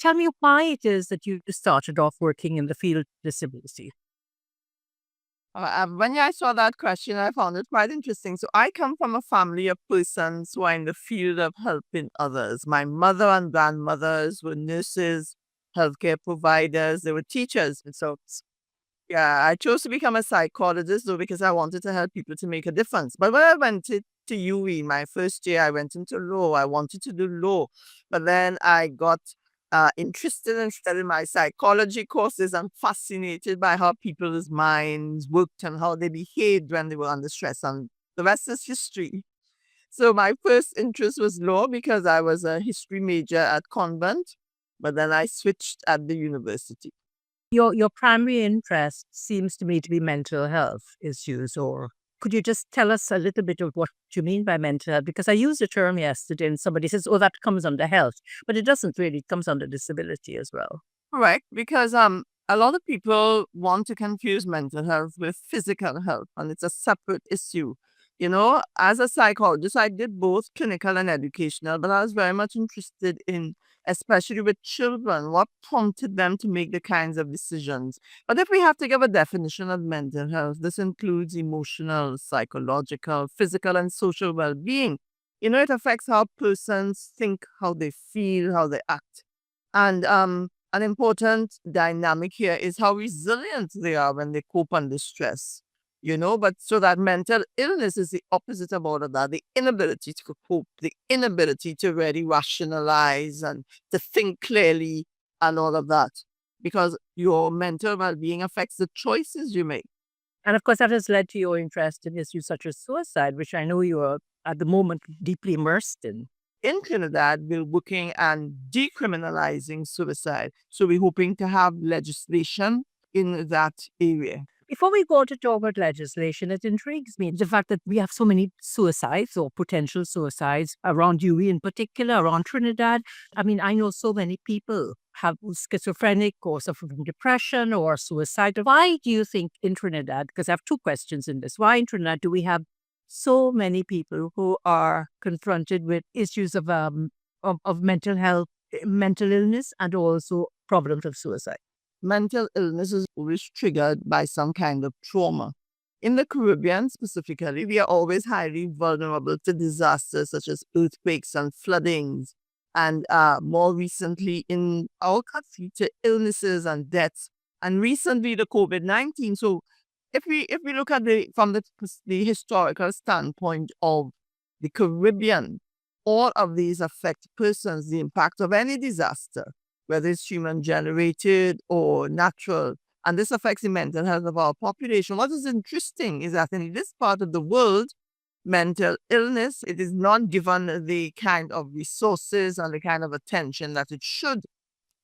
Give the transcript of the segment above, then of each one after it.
tell me why it is that you started off working in the field of disability. When I saw that question, I found it quite interesting. So I come from a family of persons who are in the field of helping others. My mother and grandmothers were nurses, healthcare providers, they were teachers. And so, yeah, I chose to become a psychologist though because I wanted to help people to make a difference. But when I went to UWI, my first year, I went into law. I wanted to do law. But then I got interested in studying my psychology courses. I'm fascinated by how people's minds worked and how they behaved when they were under stress. And the rest is history. So my first interest was law because I was a history major at convent, but then I switched at the university. Your primary interest seems to me to be mental health issues, or could you just tell us a little bit of what you mean by mental health? Because I used a term yesterday and somebody says, oh, that comes under health, but it doesn't really. It comes under disability as well. Correct, because a lot of people want to confuse mental health with physical health, and it's a separate issue. You know, as a psychologist, I did both clinical and educational, but I was very much interested in, especially with children, what prompted them to make the kinds of decisions. But if we have to give a definition of mental health, this includes emotional, psychological, physical, and social well-being. You know, it affects how persons think, how they feel, how they act. And an important dynamic here is how resilient they are when they cope under stress. You know, but so that mental illness is the opposite of all of that. The inability to cope, the inability to really rationalize and to think clearly and all of that. Because your mental well-being affects the choices you make. And of course, that has led to your interest in issues such as suicide, which I know you are at the moment deeply immersed in. In Trinidad, we're looking and decriminalizing suicide. So we're hoping to have legislation in that area. Before we go to talk about legislation, it intrigues me the fact that we have so many suicides or potential suicides around UWI in particular, around Trinidad. I mean, I know so many people have schizophrenic or suffer from depression or suicide. Why do you think in Trinidad, because I have two questions in this, why in Trinidad do we have so many people who are confronted with issues of mental health, mental illness, and also problems of suicide? Mental illness is always triggered by some kind of trauma. In the Caribbean specifically, we are always highly vulnerable to disasters such as earthquakes and floodings, and more recently in our country to illnesses and deaths, and recently the COVID-19. So if we look at the historical standpoint of the Caribbean, all of these affect persons, the impact of any disaster, whether it's human generated or natural. And this affects the mental health of our population. What is interesting is that in this part of the world, mental illness, it is not given the kind of resources and the kind of attention that it should.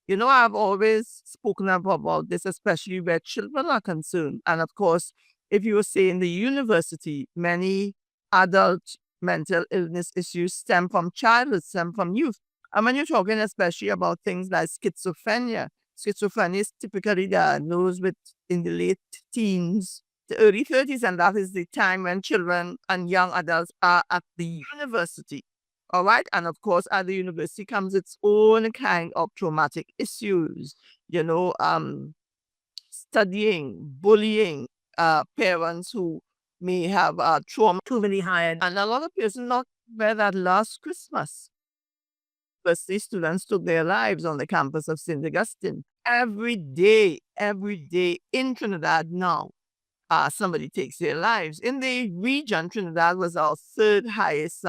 You know, I've always spoken about this, especially where children are concerned. And of course, if you were say in the university, many adult mental illness issues stem from childhood, stem from youth. And when you're talking especially about things like schizophrenia is typically diagnosed in the late teens to early 30s, and that is the time when children and young adults are at the university. All right. And of course, at the university comes its own kind of traumatic issues, you know, studying, bullying, parents who may have trauma Too many high. and a lot of persons not where that last Christmas. University students took their lives on the campus of St. Augustine. Every day in Trinidad now, somebody takes their lives. In the region, Trinidad was our third highest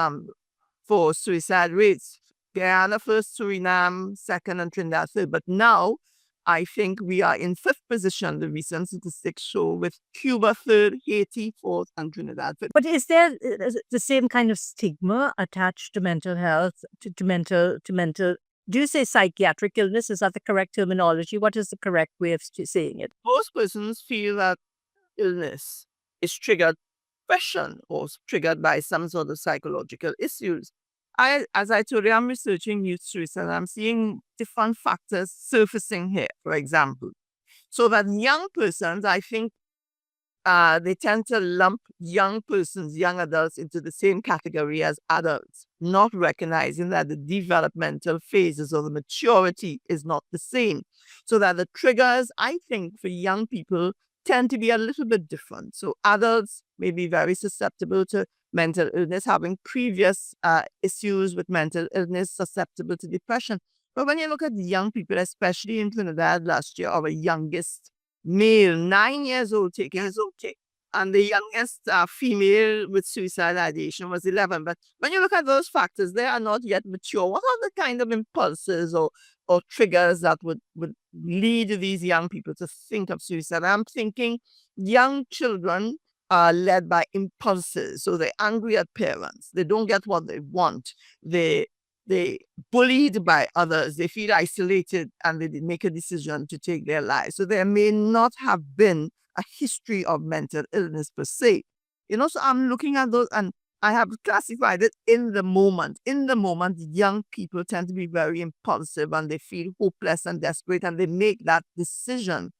for suicide rates. Guyana first, Suriname second, and Trinidad third. But now, I think we are in fifth position, the recent statistics show, with Cuba third, Haiti fourth, and Trinidad fifth. But is there the same kind of stigma attached to mental health, to mental? Do you say psychiatric illness? Is that the correct terminology? What is the correct way of saying it? Most persons feel that illness is triggered depression or triggered by some sort of psychological issues. As I told you, I'm researching youth suicide and I'm seeing different factors surfacing here, for example. So that young persons, I think they tend to lump young persons, young adults, into the same category as adults, not recognizing that the developmental phases or the maturity is not the same. So that the triggers, I think, for young people tend to be a little bit different. So adults may be very susceptible to mental illness, having previous issues with mental illness, susceptible to depression. But when you look at young people, especially in Trinidad last year, our youngest male, 9 years old, taking his own take. And the youngest female with suicide ideation was 11. But when you look at those factors, they are not yet mature. What are the kind of impulses or triggers that would lead these young people to think of suicide? I'm thinking young children are led by impulses. So they're angry at parents. They don't get what they want. They bullied by others. They feel isolated and they make a decision to take their lives. So there may not have been a history of mental illness per se. So I'm looking at those and I have classified it in the moment. In the moment, young people tend to be very impulsive and they feel hopeless and desperate and they make that decision.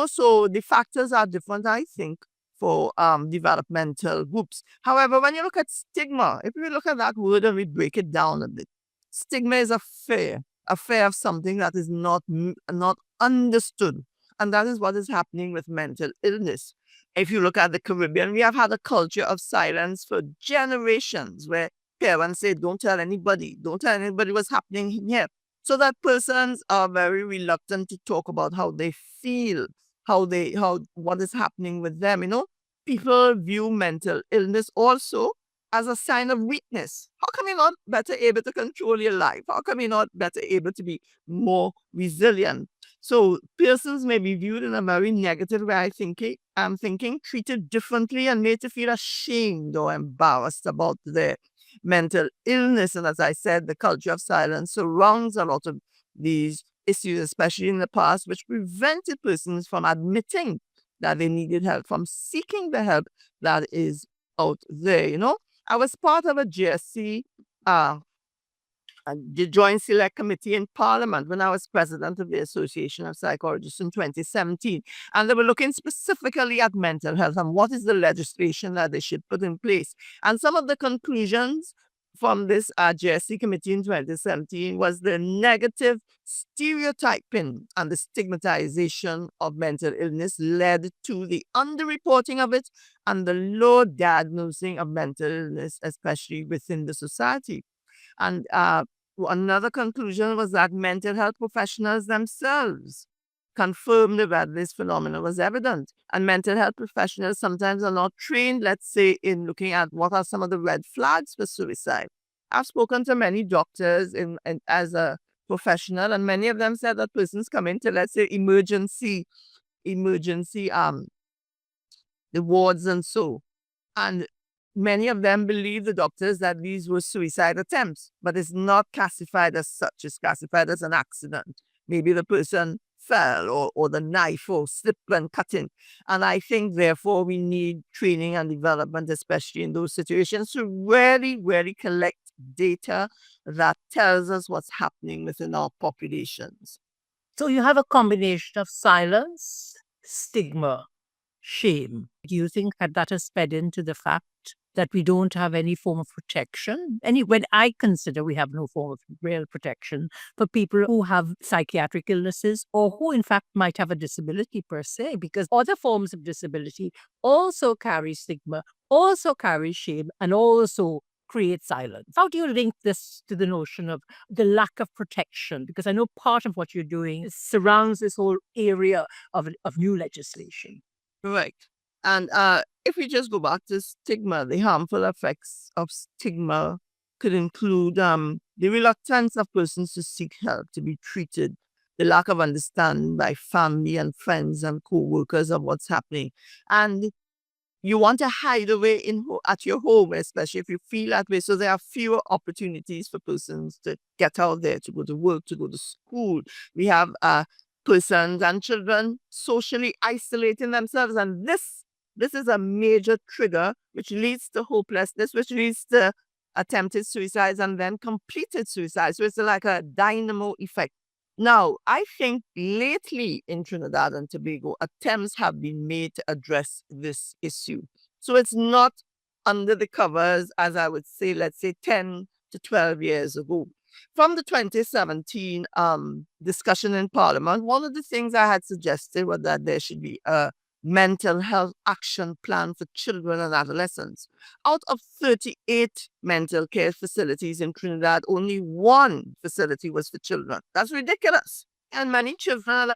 So the factors are different, I think, for developmental groups. However, when you look at stigma, if we look at that word and we break it down a bit, stigma is a fear of something that is not understood. And that is what is happening with mental illness. If you look at the Caribbean, we have had a culture of silence for generations where parents say, don't tell anybody what's happening here. So that persons are very reluctant to talk about how they feel, what is happening with them. People view mental illness also as a sign of weakness. How come you're not better able to control your life? How come you're not better able to be more resilient? So persons may be viewed in a very negative way, I'm thinking, treated differently and made to feel ashamed or embarrassed about their mental illness. And as I said, the culture of silence surrounds a lot of these issues, especially in the past, which prevented persons from admitting that they needed help, from seeking the help that is out there. I was part of a GSC, the Joint Select Committee in Parliament when I was president of the Association of Psychologists in 2017. And they were looking specifically at mental health and what is the legislation that they should put in place. And some of the conclusions from this GSC committee in 2017 was the negative stereotyping and the stigmatization of mental illness led to the underreporting of it and the low diagnosing of mental illness, especially within the society. And another conclusion was that mental health professionals themselves confirmed that this phenomenon was evident. And mental health professionals sometimes are not trained, let's say, in looking at what are some of the red flags for suicide. I've spoken to many doctors as a professional, and many of them said that persons come into, let's say, emergency, the wards and so. And many of them believe the doctors that these were suicide attempts, but it's not classified as such. It's classified as an accident. Maybe the person fell or the knife or slipped when cutting. And I think, therefore, we need training and development, especially in those situations, to really, really collect data that tells us what's happening within our populations. So you have a combination of silence, stigma, shame. Do you think that has fed into the fact that we don't have any form of protection? When I consider we have no form of real protection for people who have psychiatric illnesses or who in fact might have a disability per se, because other forms of disability also carry stigma, also carry shame, and also create silence. How do you link this to the notion of the lack of protection? Because I know part of what you're doing surrounds this whole area of new legislation. Correct. And if we just go back to stigma, the harmful effects of stigma could include the reluctance of persons to seek help, to be treated, the lack of understanding by family and friends and co-workers of what's happening. And you want to hide away at your home, especially if you feel that way. So there are fewer opportunities for persons to get out there, to go to work, to go to school. We have persons and children socially isolating themselves. And this is a major trigger which leads to hopelessness, which leads to attempted suicides and then completed suicides. So it's like a dynamo effect. Now, I think lately in Trinidad and Tobago, attempts have been made to address this issue. So it's not under the covers, as I would say, let's say 10 to 12 years ago. From the 2017 discussion in Parliament, one of the things I had suggested was that there should be a mental health action plan for children and adolescents. Out of 38 mental care facilities in Trinidad, only one facility was for children. That's ridiculous. And many children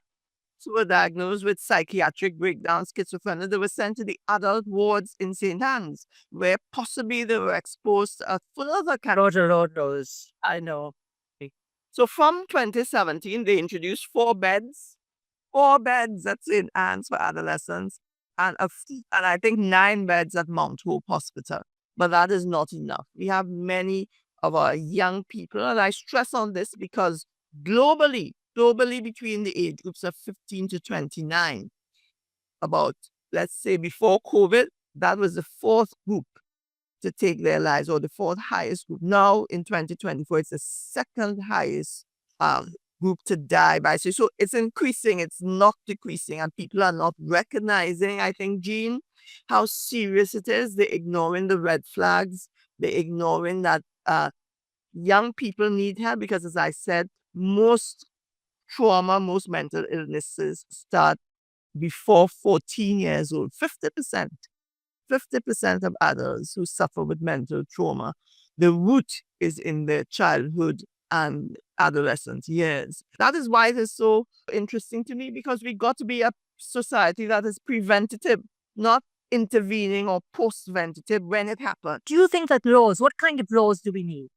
who were diagnosed with psychiatric breakdown, schizophrenia, they were sent to the adult wards in St. Anne's, where possibly they were exposed to a further kind of Lord knows. I know. So from 2017, they introduced 4 beds at St. Anne's for adolescents, and I think 9 beds at Mount Hope Hospital. But that is not enough. We have many of our young people, and I stress on this because globally between the age groups of 15 to 29, about, let's say before COVID, that was the fourth group to take their lives, or the fourth highest group. Now in 2024, it's the second highest group to die by. So it's increasing, it's not decreasing, and people are not recognizing, I think, Jean, how serious it is. They're ignoring the red flags. They're ignoring that young people need help because, as I said, most trauma, most mental illnesses start before 14 years old. 50% of adults who suffer with mental trauma, the root is in their childhood and adolescent years. That is why it is so interesting to me, because we got to be a society that is preventative, not intervening or post-ventative when it happens. Do you think that what kind of laws do we need?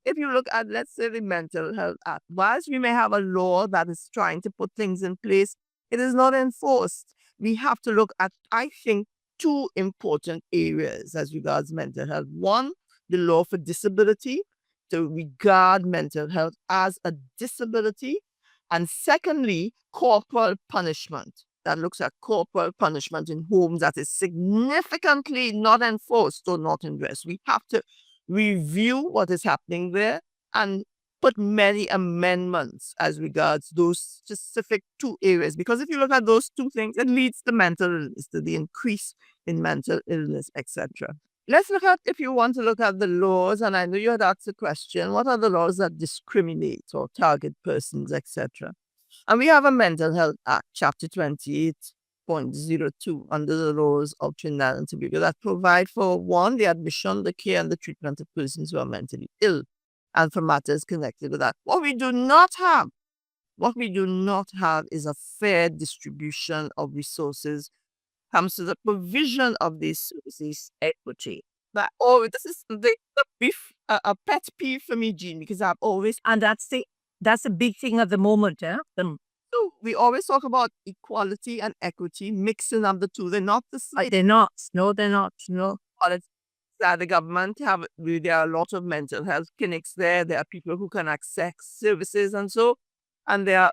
If you look at, let's say, the Mental Health Act, whilst we may have a law that is trying to put things in place, it is not enforced. We have to look at, I think, two important areas as regards mental health. One, the law for disability, to regard mental health as a disability. And secondly, corporal punishment, that looks at corporal punishment in homes that is significantly not enforced or not addressed. We have to review what is happening there and put many amendments as regards those specific two areas. Because if you look at those two things, it leads to mental illness, to the increase in mental illness, etc. Let's look at, if you want to look at the laws, and I know you had asked the question, what are the laws that discriminate or target persons, etc.? And we have a Mental Health Act, Chapter 28.02, under the laws of Trinidad and Tobago, that provide for, one, the admission, the care, and the treatment of persons who are mentally ill, and for matters connected with that. What we do not have is a fair distribution of resources comes to the provision of these services, equity. But this is a pet peeve for me, Jean, because I've always, And that's a big thing at the moment, eh? so we always talk about equality and equity, mixing up the two. They're not the same. They're not. No, they're not. No. That the government there are a lot of mental health clinics there. There are people who can access services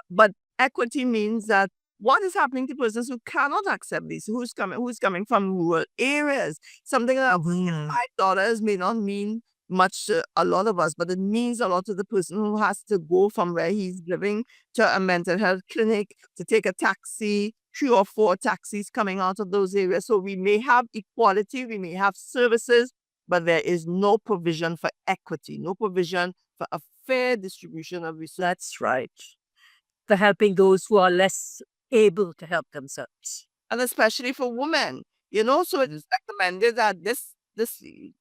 but equity means that what is happening to persons who cannot accept these, who's coming from rural areas. Something that $5 may not mean much to a lot of us, but it means a lot to the person who has to go from where he's living to a mental health clinic, to take a taxi, 3 or 4 taxis coming out of those areas. So we may have equality, we may have services, but there is no provision for equity, no provision for a fair distribution of resources. That's right. For helping those who are less able to help themselves. And especially for women, so it is recommended that this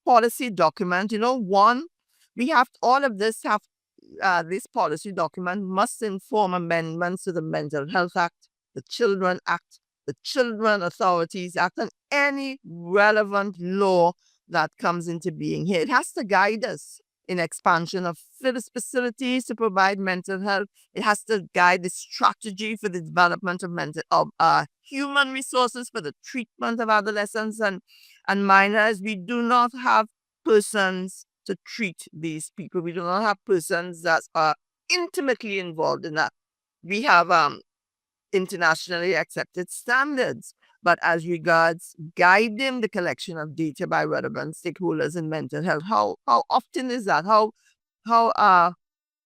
policy document, one, we have all of this this policy document must inform amendments to the Mental Health Act, the Children Act, the Children Authorities Act, and any relevant law that comes into being here. It has to guide us in expansion of facilities to provide mental health. It has to guide the strategy for the development of human resources for the treatment of adolescents and minors. We do not have persons to treat these people. We do not have persons that are intimately involved in that. We have internationally accepted standards, but as regards guiding the collection of data by relevant stakeholders in mental health, how often is that? How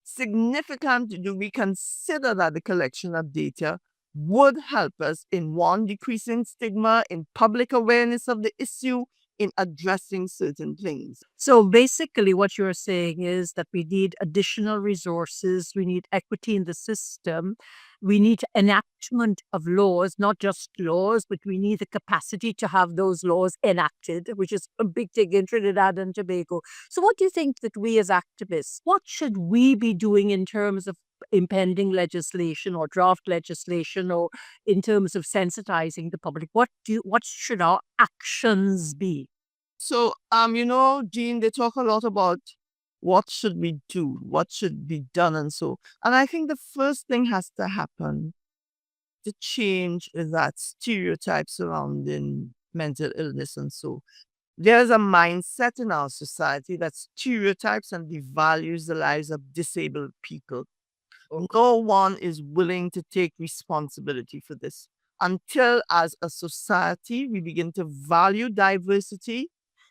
significant do we consider that the collection of data would help us in one, decreasing stigma, in public awareness of the issue, in addressing certain things. So basically, what you're saying is that we need additional resources, we need equity in the system, we need enactment of laws, not just laws, but we need the capacity to have those laws enacted, which is a big thing in Trinidad and Tobago. So, what do you think that we as activists, what should we be doing in terms of impending legislation or draft legislation, or in terms of sensitizing the public? What should our actions be? So, Jean, they talk a lot about what should we do, what should be done, and so. And I think the first thing has to happen to change is that stereotype surrounding mental illness and so. There's a mindset in our society that stereotypes and devalues the lives of disabled people. No one is willing to take responsibility for this until, as a society, we begin to value diversity,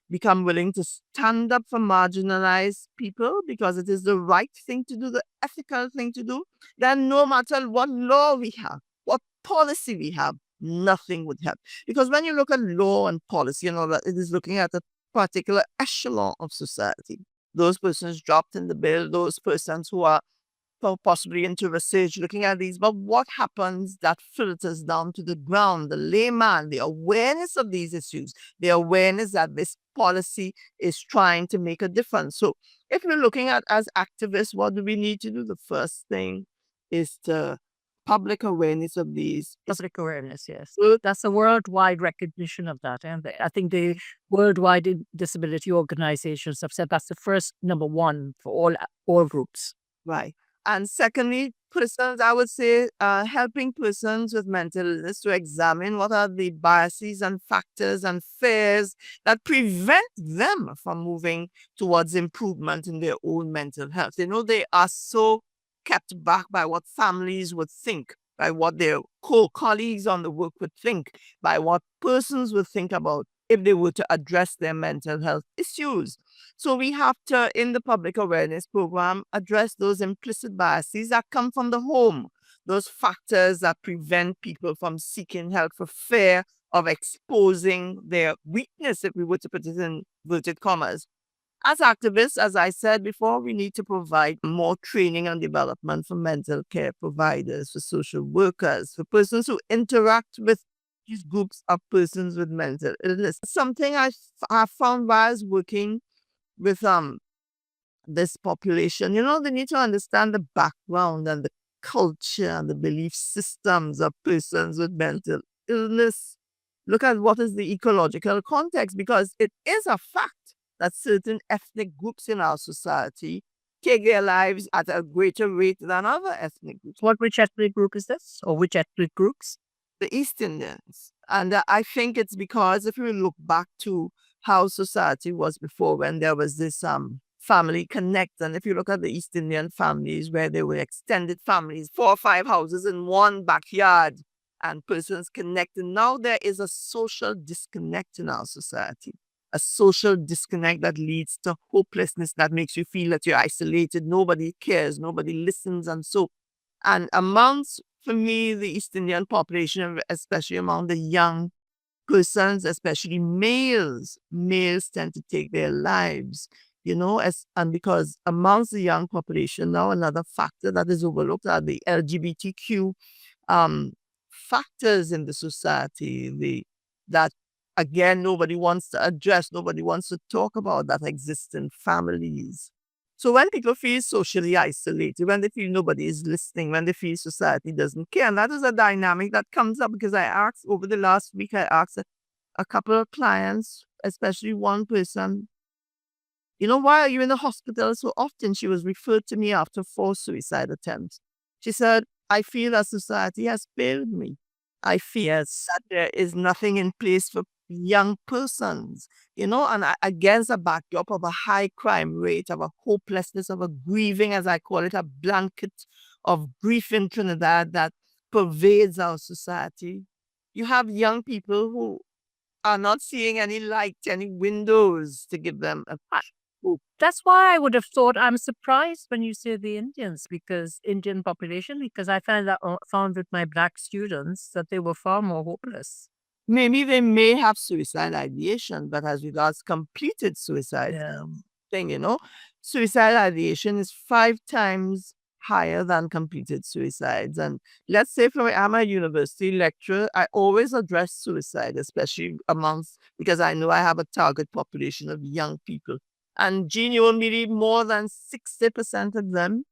become willing to stand up for marginalized people because it is the right thing to do, the ethical thing to do. Then, no matter what law we have, what policy we have, nothing would help. Because when you look at law and policy, that it is looking at a particular echelon of society. Those persons dropped in the bill, those persons who are possibly into research looking at these, but what happens that filters down to the ground, the layman, the awareness of these issues, the awareness that this policy is trying to make a difference. So if we're looking at as activists, what do we need to do? The first thing is the public awareness of these. Public awareness, yes. That's a worldwide recognition of that. And I think the worldwide disability organizations have said that's the first number one for all groups. Right. And secondly, persons, I would say, helping persons with mental illness to examine what are the biases and factors and fears that prevent them from moving towards improvement in their own mental health. They are so kept back by what families would think, by what their colleagues on the work would think, by what persons would think about if they were to address their mental health issues. So we have to, in the public awareness program, address those implicit biases that come from the home, those factors that prevent people from seeking help for fear of exposing their weakness, if we were to put it in inverted commas. As activists, as I said before, we need to provide more training and development for mental care providers, for social workers, for persons who interact with these groups of persons with mental illness. Something I found while I was working with this population, they need to understand the background and the culture and the belief systems of persons with mental illness. Look at what is the ecological context, because it is a fact that certain ethnic groups in our society take their lives at a greater rate than other ethnic groups. Which ethnic group is this? Or which ethnic groups? The East Indians. And I think it's because if we look back to how society was before, when there was this family connect, and if you look at the East Indian families where they were extended families, 4 or 5 houses in one backyard, and persons connected, now there is a social disconnect in our society. A social disconnect that leads to hopelessness, that makes you feel that you're isolated, nobody cares, nobody listens, and so. And amongst, for me, the East Indian population, especially among the young persons, especially males tend to take their lives, and because amongst the young population now, another factor that is overlooked are the LGBTQ factors in the society, that again, nobody wants to address, nobody wants to talk about, that exist in families. So when people feel socially isolated, when they feel nobody is listening, when they feel society doesn't care, and that is a dynamic that comes up because I asked over the last week, I asked a couple of clients, especially one person, why are you in the hospital so often? She was referred to me after 4 suicide attempts. She said, I feel that society has failed me. I feel that there is nothing in place for young persons, and against a backdrop of a high crime rate, of a hopelessness, of a grieving, as I call it, a blanket of grief in Trinidad that pervades our society. You have young people who are not seeing any light, any windows to give them a path. That's why I would have thought, I'm surprised when you say the Indians, because Indian population, because I found with my black students that they were far more hopeless. Maybe they may have suicide ideation, but as regards completed suicide thing, suicide ideation is 5 times higher than completed suicides. And let's say I'm a university lecturer, I always address suicide, especially because I know I have a target population of young people. And Jean, you will believe more than 60% of them,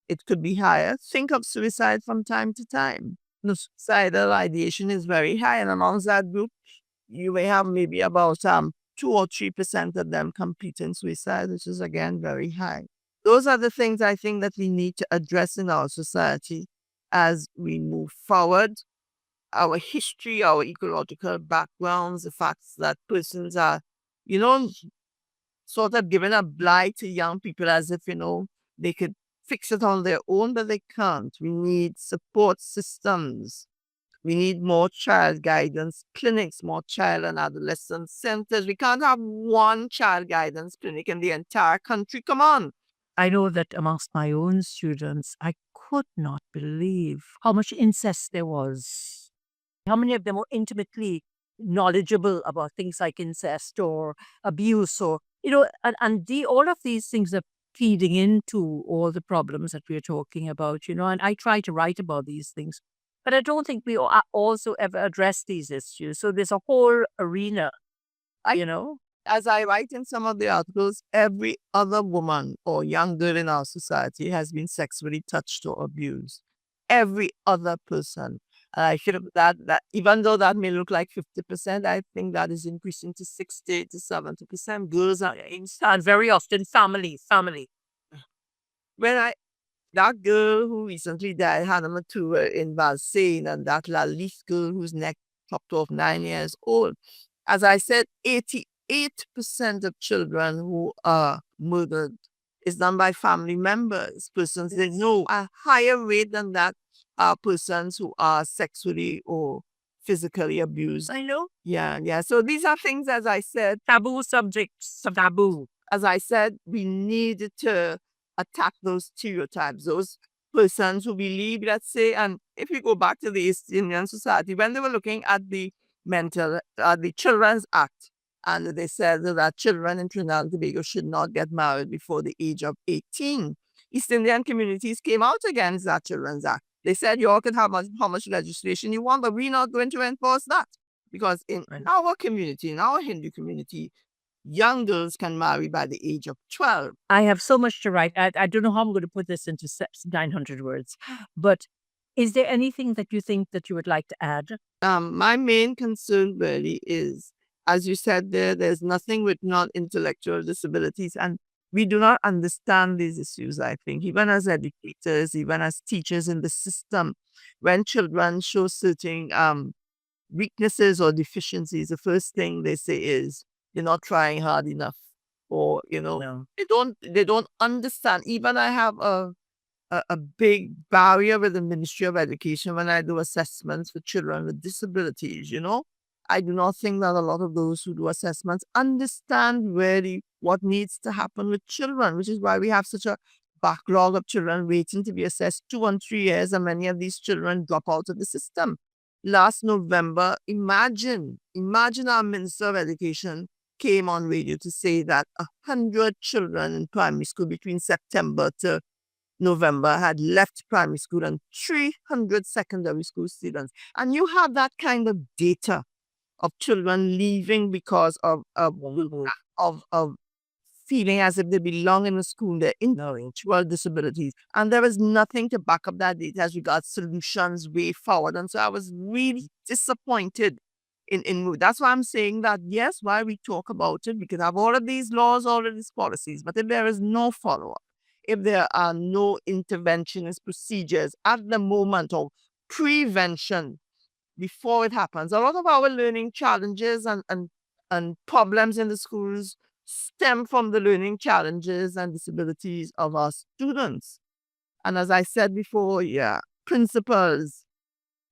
it could be higher, think of suicide from time to time. The suicidal ideation is very high, and amongst that group, you may have maybe about 2 or 3% of them completing suicide, which is again very high. Those are the things I think that we need to address in our society as we move forward. Our history, our ecological backgrounds, the facts that persons are, sort of giving a blight to young people as if, they could fix it on their own, but they can't. We need support systems. We need more child guidance clinics, more child and adolescent centers. We can't have one child guidance clinic in the entire country. Come on. I know that amongst my own students, I could not believe how much incest there was. How many of them were intimately knowledgeable about things like incest or abuse, or, all of these things are feeding into all the problems that we're talking about, and I try to write about these things. But I don't think we also ever address these issues. So there's a whole arena, you know. As I write in some of the articles, every other woman or young girl in our society has been sexually touched or abused. Every other person. And I feel that even though that may look like 50%, I think that is increasing to 60 to 70%. Girls are And very often family. When that girl who recently died, Hannah Matua in Valsane, and that Lalith girl whose neck chopped off, 9 years old. As I said, 88% of children who are murdered is done by family members. Persons they know a higher rate than that are persons who are sexually or physically abused. I know. Yeah. So these are things, as I said, Taboo subjects, taboo. As I said, we need to attack those stereotypes, those persons who believe, let's say, and if we go back to the East Indian society, when they were looking at the Children's Act, and they said that children in Trinidad and Tobago should not get married before the age of 18. East Indian communities came out against that Children's Act. They said, you all can have how much legislation you want, but we're not going to enforce that. Because in our community, in our Hindu community, young girls can marry by the age of 12. I have so much to write. I don't know how I'm going to put this into 900 words, but is there anything that you think that you would like to add? My main concern really is, as you said there's nothing with non-intellectual disabilities, and we do not understand these issues, I think, even as educators, even as teachers in the system. When children show certain weaknesses or deficiencies, the first thing they say is, you're not trying hard enough. Or, No. they don't understand. Even I have a big barrier with the Ministry of Education when I do assessments for children with disabilities, I do not think that a lot of those who do assessments understand really what needs to happen with children, which is why we have such a backlog of children waiting to be assessed 2 and 3 years, and many of these children drop out of the system. Last November, imagine our Minister of Education came on radio to say that 100 children in primary school between September to November had left primary school, and 300 secondary school students. And you have that kind of data of children leaving because of feeling as if they belong in a school, they're intellectual disabilities. And there is nothing to back up that data as regards solutions way forward. And so I was really disappointed in that's why I'm saying that, yes, why we talk about it, because I have all of these laws, all of these policies, but if there is no follow-up, if there are no interventionist procedures at the moment or prevention before it happens, a lot of our learning challenges and problems in the schools stem from the learning challenges and disabilities of our students. And as I said before, principals,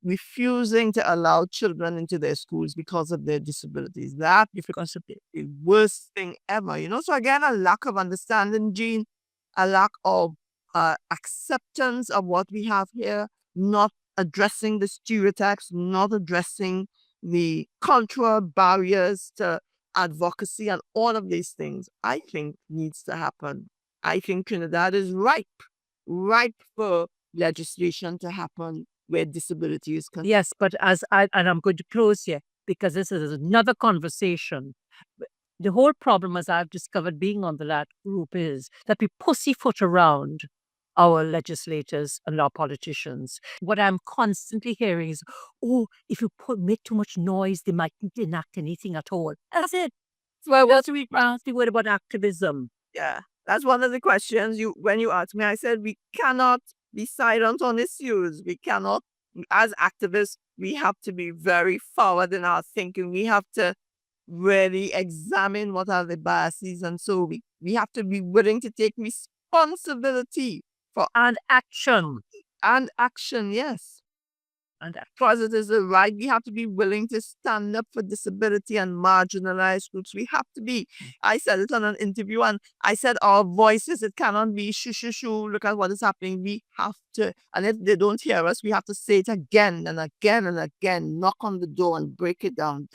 refusing to allow children into their schools because of their disabilities. That is the worst thing ever, So again, a lack of understanding, Jean, a lack of acceptance of what we have here, not addressing the stereotypes, not addressing the cultural barriers to advocacy and all of these things, I think needs to happen. I think Trinidad is ripe for legislation to happen where disability is concerned. Yes, but and I'm going to close here because this is another conversation. The whole problem, as I've discovered being on the LAT group, is that we pussyfoot around our legislators and our politicians. What I'm constantly hearing is, oh, if you make too much noise, they mightn't enact anything at all. That's it. Well, That's we asked the word about activism. Yeah, that's one of the questions when you asked me. I said we cannot be silent on issues. We cannot, as activists, we have to be very forward in our thinking. We have to really examine what are the biases, and so we have to be willing to take responsibility for And action. yes. And action. Because it is a right, we have to be willing to stand up for disability and marginalized groups. We have to be. I said it on an interview, and I said our voices, it cannot be shoo, shoo, shoo, look at what is happening. We have to, and if they don't hear us, we have to say it again and again and again, knock on the door and break it down.